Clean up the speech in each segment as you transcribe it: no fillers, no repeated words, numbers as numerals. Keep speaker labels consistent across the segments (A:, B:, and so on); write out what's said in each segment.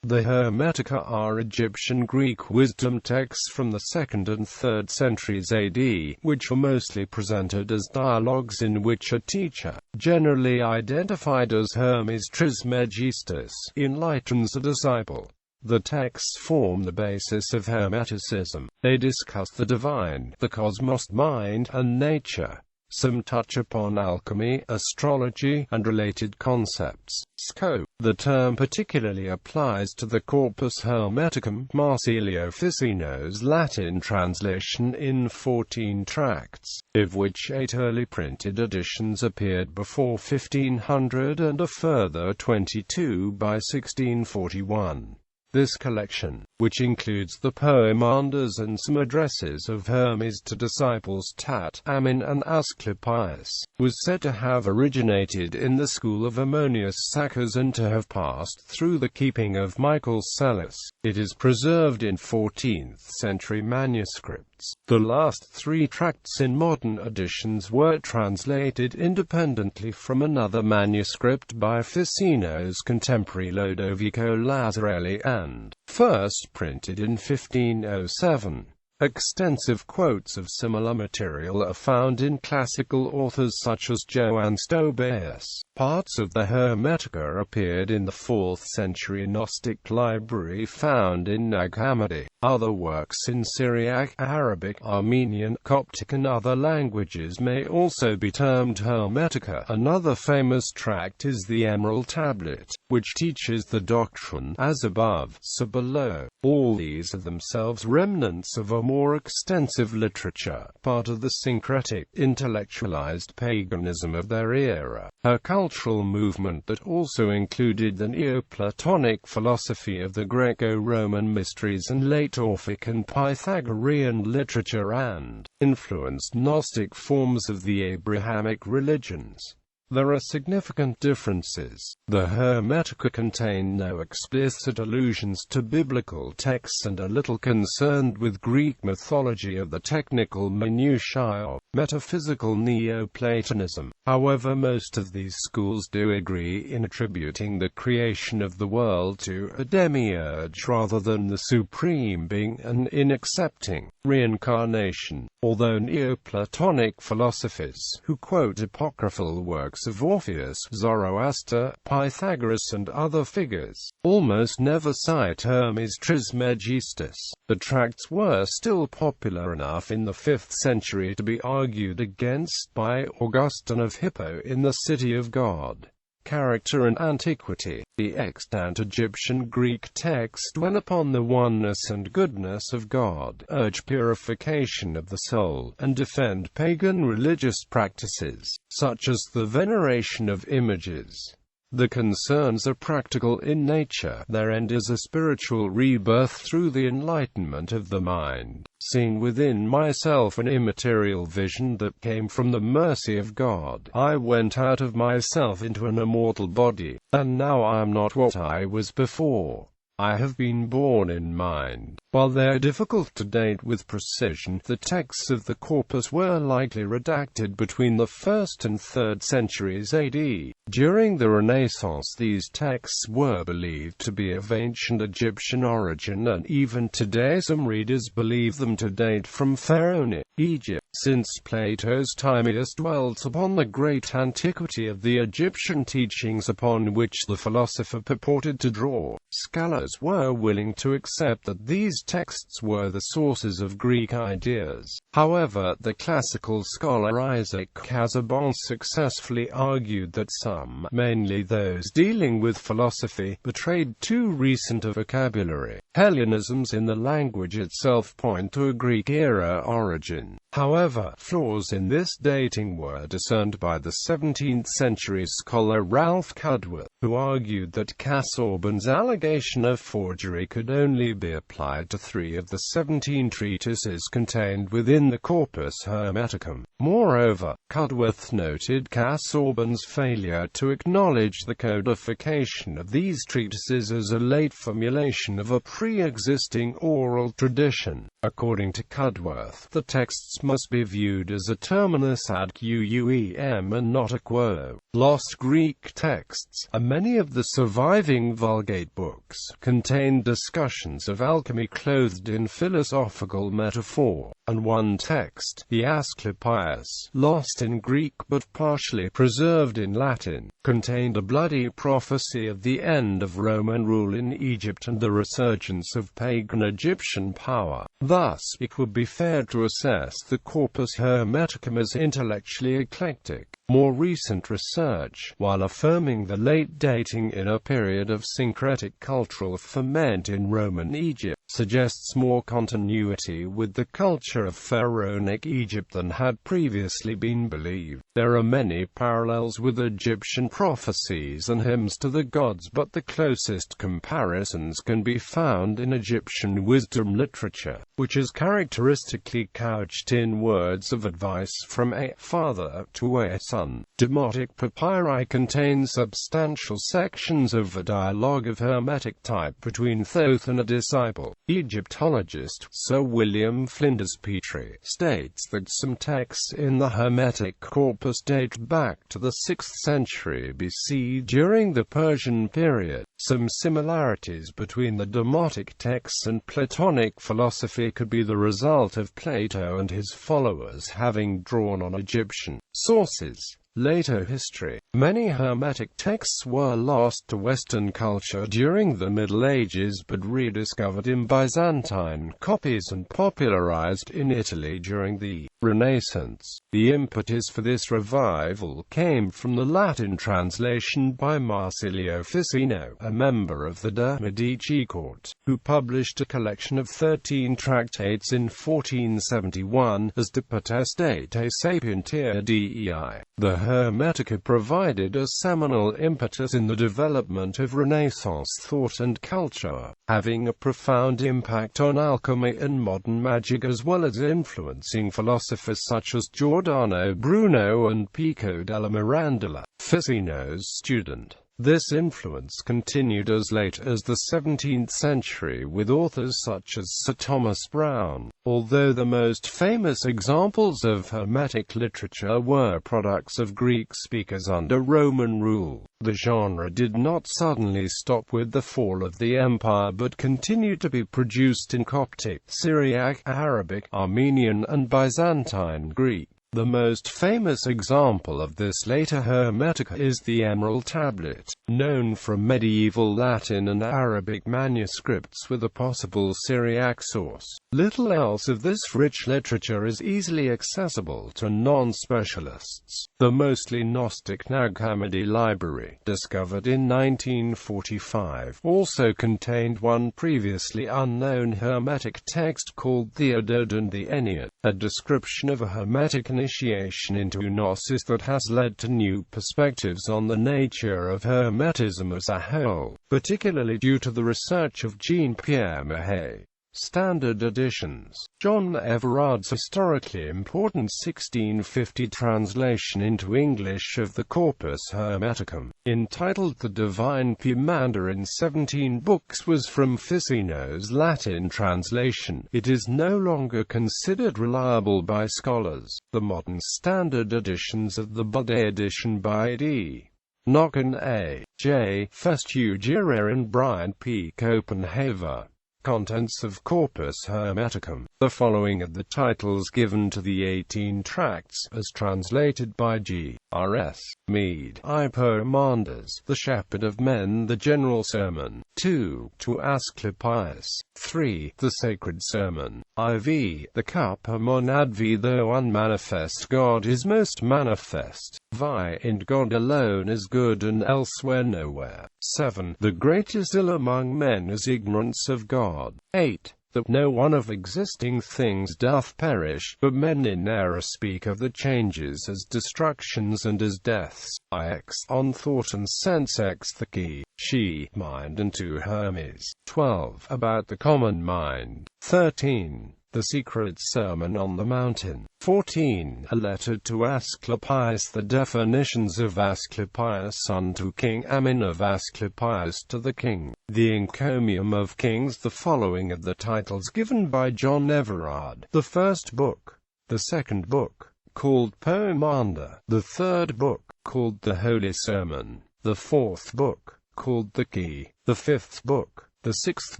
A: The Hermetica are Egyptian Greek wisdom texts from the 2nd and 3rd centuries AD, which are mostly presented as dialogues in which a teacher, generally identified as Hermes Trismegistus, enlightens a disciple. The texts form the basis of Hermeticism. They discuss the divine, the cosmos, mind, and nature. Some touch upon alchemy, astrology, and related concepts. Scope. The term particularly applies to the Corpus Hermeticum, Marsilio Ficino's Latin translation in 14 tracts, of which 8 early printed editions appeared before 1500 and a further 22 by 1641. This collection, which includes the poemanders and some addresses of Hermes to disciples Tat, Amin and Asclepius, was said to have originated in the school of Ammonius Saccas and to have passed through the keeping of Michael Psellus. It is preserved in 14th-century manuscripts. The last 3 tracts in modern editions were translated independently from another manuscript by Ficino's contemporary Lodovico Lazzarelli and, first printed in 1507. Extensive quotes of similar material are found in classical authors such as Johann Stobaeus. Parts of the Hermetica appeared in the 4th century Gnostic library found in Nag Hammadi. Other works in Syriac, Arabic, Armenian, Coptic and other languages may also be termed Hermetica. Another famous tract is the Emerald Tablet, which teaches the doctrine as above, so below. All these are themselves remnants of a more extensive literature, part of the syncretic, intellectualized paganism of their era, a cultural movement that also included the Neoplatonic philosophy of the Greco-Roman mysteries and late Orphic and Pythagorean literature and influenced Gnostic forms of the Abrahamic religions. There are significant differences. The Hermetica contain no explicit allusions to biblical texts and are little concerned with Greek mythology or the technical minutiae of metaphysical Neoplatonism. However, most of these schools do agree in attributing the creation of the world to a demiurge rather than the supreme being and in accepting reincarnation, although Neoplatonic philosophers, who quote apocryphal works of Orpheus, Zoroaster, Pythagoras and other figures, almost never cite Hermes Trismegistus. The tracts were still popular enough in the 5th century to be argued against by Augustine of Hippo in the City of God. Character and antiquity. The extant Egyptian Greek text dwell upon the oneness and goodness of God, urge purification of the soul, and defend pagan religious practices, such as the veneration of images. The concerns are practical in nature. Their end is a spiritual rebirth through the enlightenment of the mind. Seen within myself an immaterial vision that came from the mercy of God. I went out of myself into an immortal body, and now I am not what I was before. I have been born in mind. While they are difficult to date with precision, the texts of the corpus were likely redacted between the 1st and 3rd centuries AD. During the Renaissance, these texts were believed to be of ancient Egyptian origin, and even today some readers believe them to date from Pharaonic Egypt. Since Plato's Timaeus dwelt upon the great antiquity of the Egyptian teachings upon which the philosopher purported to draw, scholars were willing to accept that these texts were the sources of Greek ideas. However, the classical scholar Isaac Casaubon successfully argued that some, mainly those dealing with philosophy, betrayed too recent a vocabulary. Hellenisms in the language itself point to a Greek-era origin. However, flaws in this dating were discerned by the 17th-century scholar Ralph Cudworth, who argued that Casaubon's allegation of forgery could only be applied to 3 of the 17 treatises contained within the Corpus Hermeticum. Moreover, Cudworth noted Casaubon's failure to acknowledge the codification of these treatises as a late formulation of a pre-existing oral tradition. According to Cudworth, the texts must be viewed as a terminus ad quem and not a quo. Lost Greek texts, and many of the surviving Vulgate books, contain discussions of alchemy clothed in philosophical metaphor, and one text, the Asclepius, lost in Greek but partially preserved in Latin, contained a bloody prophecy of the end of Roman rule in Egypt and the resurgence of pagan Egyptian power. Thus, it would be fair to assess the corpus Hermeticum as intellectually eclectic. More recent research, while affirming the late dating in a period of syncretic cultural ferment in Roman Egypt, suggests more continuity with the culture of pharaonic Egypt than had previously been believed. There are many parallels with Egyptian prophecies and hymns to the gods, but the closest comparisons can be found in Egyptian wisdom literature, which is characteristically couched in words of advice from a father to a son. Demotic papyri contain substantial sections of a dialogue of Hermetic type between Thoth and a disciple. Egyptologist Sir William Flinders Petrie states that some texts in the Hermetic corpus date back to the 6th century BC during the Persian period. Some similarities between the Demotic texts and Platonic philosophy could be the result of Plato and his followers having drawn on Egyptian sources. Later history. Many Hermetic texts were lost to Western culture during the Middle Ages but rediscovered in Byzantine copies and popularized in Italy during the Renaissance. The impetus for this revival came from the Latin translation by Marsilio Ficino, a member of the de' Medici court, who published a collection of 13 tractates in 1471 as De Potestate Sapientia Dei. The Hermetica provided a seminal impetus in the development of Renaissance thought and culture, having a profound impact on alchemy and modern magic as well as influencing philosophers such as Giordano Bruno and Pico della Mirandola, Ficino's student. This influence continued as late as the 17th century with authors such as Sir Thomas Browne. Although the most famous examples of Hermetic literature were products of Greek speakers under Roman rule, the genre did not suddenly stop with the fall of the empire but continued to be produced in Coptic, Syriac, Arabic, Armenian and Byzantine Greek. The most famous example of this later Hermetica is the Emerald Tablet, known from medieval Latin and Arabic manuscripts with a possible Syriac source. Little else of this rich literature is easily accessible to non-specialists. The mostly Gnostic Nag Hammadi library, discovered in 1945, also contained one previously unknown Hermetic text called the Odod and the Ennead, a description of a Hermetic initiation into Gnosis that has led to new perspectives on the nature of Hermetism as a whole, particularly due to the research of Jean-Pierre Mahet. Standard editions. John Everard's historically important 1650 translation into English of the Corpus Hermeticum, entitled The Divine Pomander in 17 books, was from Ficino's Latin translation. It is no longer considered reliable by scholars. The modern standard editions of the Budé edition by D. Nocken A. J. Festugier and Brian P. Copenhaver. Contents of Corpus Hermeticum. The following are the titles given to the 18 tracts, as translated by G. R.S. Mead. I. Poemanders, the Shepherd of Men, the General Sermon. 2. To Asclepius. 3. The Sacred Sermon. IV. The Cup Monad V. Though unmanifest, God is most manifest. Vi. In God alone is good and elsewhere nowhere. 7. The greatest ill among men is ignorance of God. 8. That no one of existing things doth perish, but men in error speak of the changes as destructions and as deaths. Ix. On thought and sense. X. The key, she, mind and to Hermes. 12. About the common mind. 13. The Secret Sermon on the Mountain. 14. A letter to Asclepius. The definitions of Asclepius unto King Ammon, of Asclepius to the king. The encomium of kings. The following are the titles given by John Everard. The first book. The second book, called Poemander. The third book, called the Holy Sermon. The fourth book, called the Key. The fifth book. The sixth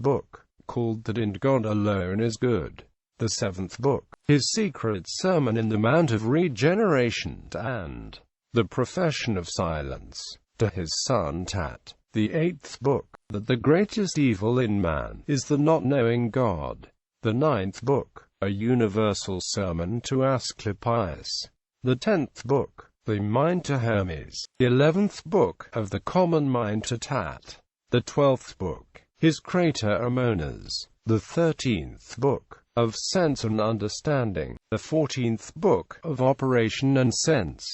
A: book, called That in God Alone is Good. The seventh book, his secret sermon in the Mount of Regeneration, and the Profession of Silence, to his son Tat. The eighth book, that the greatest evil in man is the not knowing God. The ninth book, a universal sermon to Asclepius. The 10th book, the mind to Hermes. The 11th book, of the common mind to Tat. The 12th book, his crater Amonas. The 13th book, of sense and understanding. The 14th book, of operation and sense.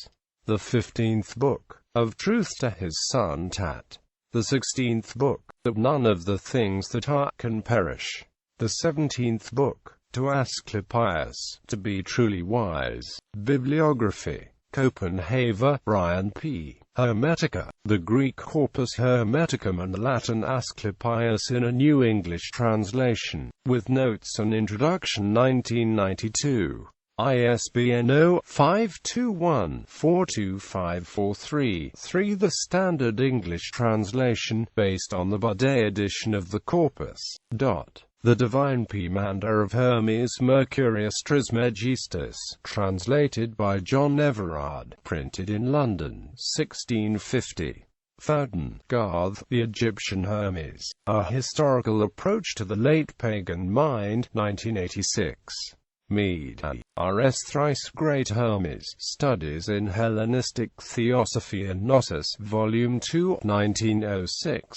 A: The 15th book, of truth to his son Tat. The 16th book, that none of the things that are can perish. The 17th book, to Asclepius, to be truly wise. Bibliography. Copenhagen, Brian P. Hermetica, the Greek Corpus Hermeticum and the Latin Asclepius in a New English translation, with notes and introduction 1992. ISBN 0-521-42543-3. The Standard English Translation, based on the Bade edition of the Corpus. The Divine Poemander of Hermes Trismegistus, translated by John Everard, printed in London, 1650. Fountain, Garth, The Egyptian Hermes, A Historical Approach to the Late Pagan Mind, 1986. Mead, R.S. Thrice Great Hermes, Studies in Hellenistic Theosophy and Gnosis, Volume 2, 1906.